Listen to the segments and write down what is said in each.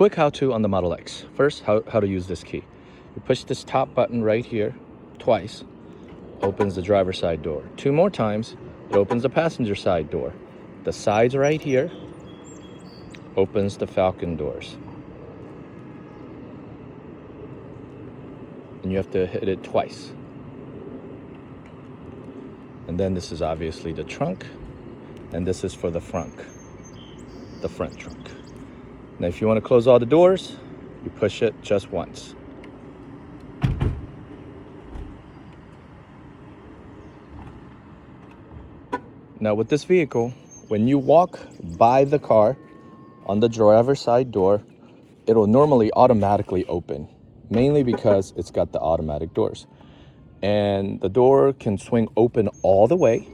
Quick how-to on the Model X. First, how to use this key. You push this top button right here twice, opens the driver's side door. 2 more times, it opens the passenger side door. The sides right here opens the Falcon doors. And you have to hit it twice. And then this is obviously the trunk, and this is for the front trunk. Now if you want to close all the doors, you push it just once. Now with this vehicle, when you walk by the car on the driver's side door, it'll normally automatically open, mainly because it's got the automatic doors. And the door can swing open all the way,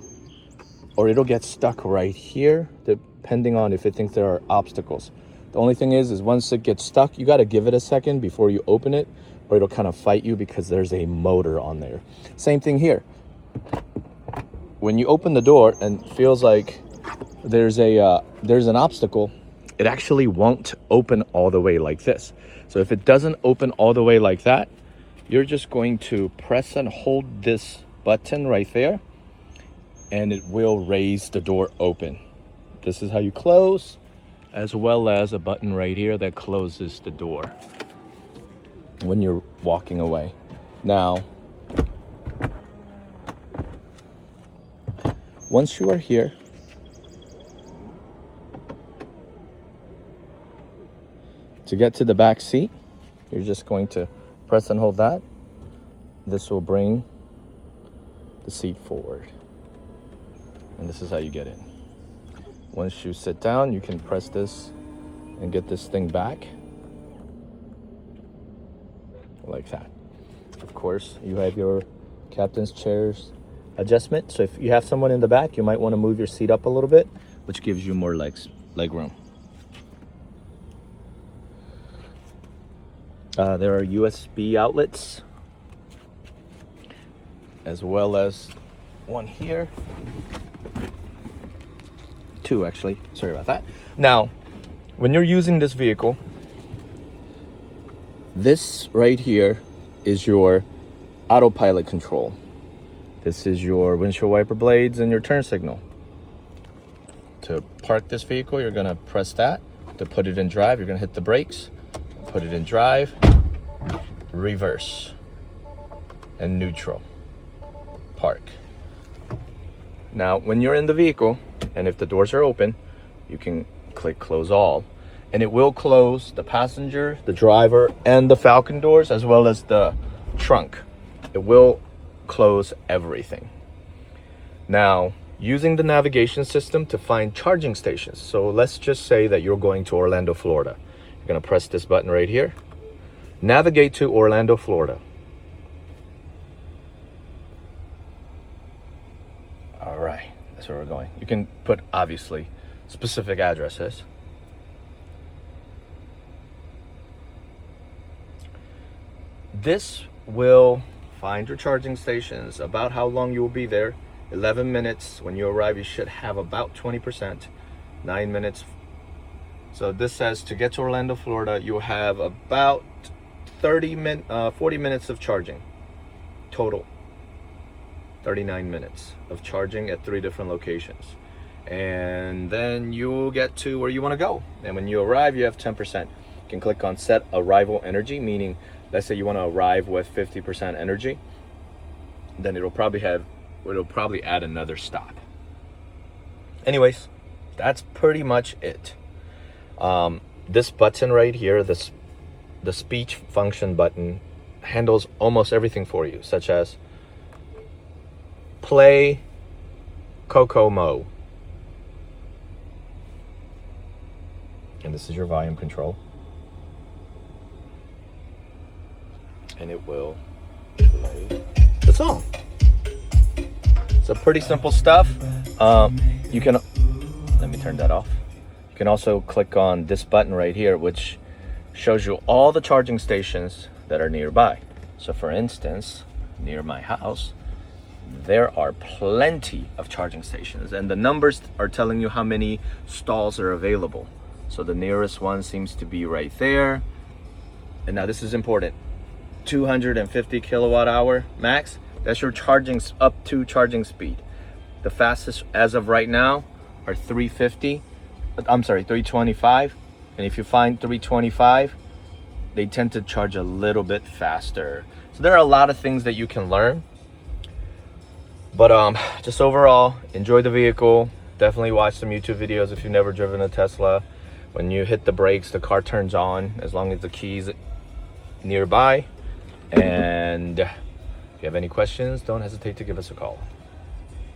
or it'll get stuck right here, depending on if it thinks there are obstacles. The only thing is once it gets stuck, you got to give it a second before you open it, or it'll kind of fight you because there's a motor on there. Same thing here. When you open the door and it feels like there's an obstacle, it actually won't open all the way like this. So if it doesn't open all the way like that, you're just going to press and hold this button right there, and it will raise the door open. This is how you close, as well as a button right here that closes the door when you're walking away. Now, once you are here, to get to the back seat, you're just going to press and hold that. This will bring the seat forward. And this is how you get in. Once you sit down, you can press this and get this thing back. Like that. Of course, you have your captain's chairs adjustment. So if you have someone in the back, you might want to move your seat up a little bit, which gives you more leg room. There are USB outlets, as well as one here. 2 actually, sorry about that. Now, when you're using this vehicle, this right here is your autopilot control. This is your windshield wiper blades and your turn signal. To park this vehicle, you're gonna press that. To put it in drive, you're gonna hit the brakes, put it in drive, reverse, and neutral, park. Now, when you're in the vehicle, and if the doors are open, you can click close all, and it will close the passenger, the driver, and the Falcon doors, as well as the trunk. It will close everything. Now, using the navigation system to find charging stations. So let's just say that you're going to Orlando, Florida. You're gonna press this button right here. Navigate to Orlando, Florida. All right, that's where we're going. You can put, obviously, specific addresses. This will find your charging stations, about how long you will be there. 11 minutes. When you arrive, you should have about 20%. 9 minutes. So this says to get to Orlando, Florida, you'll have about 40 minutes of charging total. 39 minutes of charging at 3 different locations. And then you'll get to where you want to go. And when you arrive, you have 10%. You can click on set arrival energy, meaning let's say you want to arrive with 50% energy, then it'll probably add another stop. Anyways, that's pretty much it. This button right here, the speech function button, handles almost everything for you, such as play Kokomo. And this is your volume control. And it will play the song. So pretty simple stuff. You can, let me turn that off. You can also click on this button right here, which shows you all the charging stations that are nearby. So for instance, near my house, there are plenty of charging stations, and the numbers are telling you how many stalls are available. So the nearest one seems to be right there. And now this is important. 250 kilowatt hour max. That's your charging up to charging speed. The fastest as of right now are 350. I'm sorry, 325. And if you find 325, they tend to charge a little bit faster. So there are a lot of things that you can learn. But just overall, enjoy the vehicle. Definitely watch some YouTube videos if you've never driven a Tesla. When you hit the brakes, the car turns on as long as the key's nearby. And if you have any questions, don't hesitate to give us a call.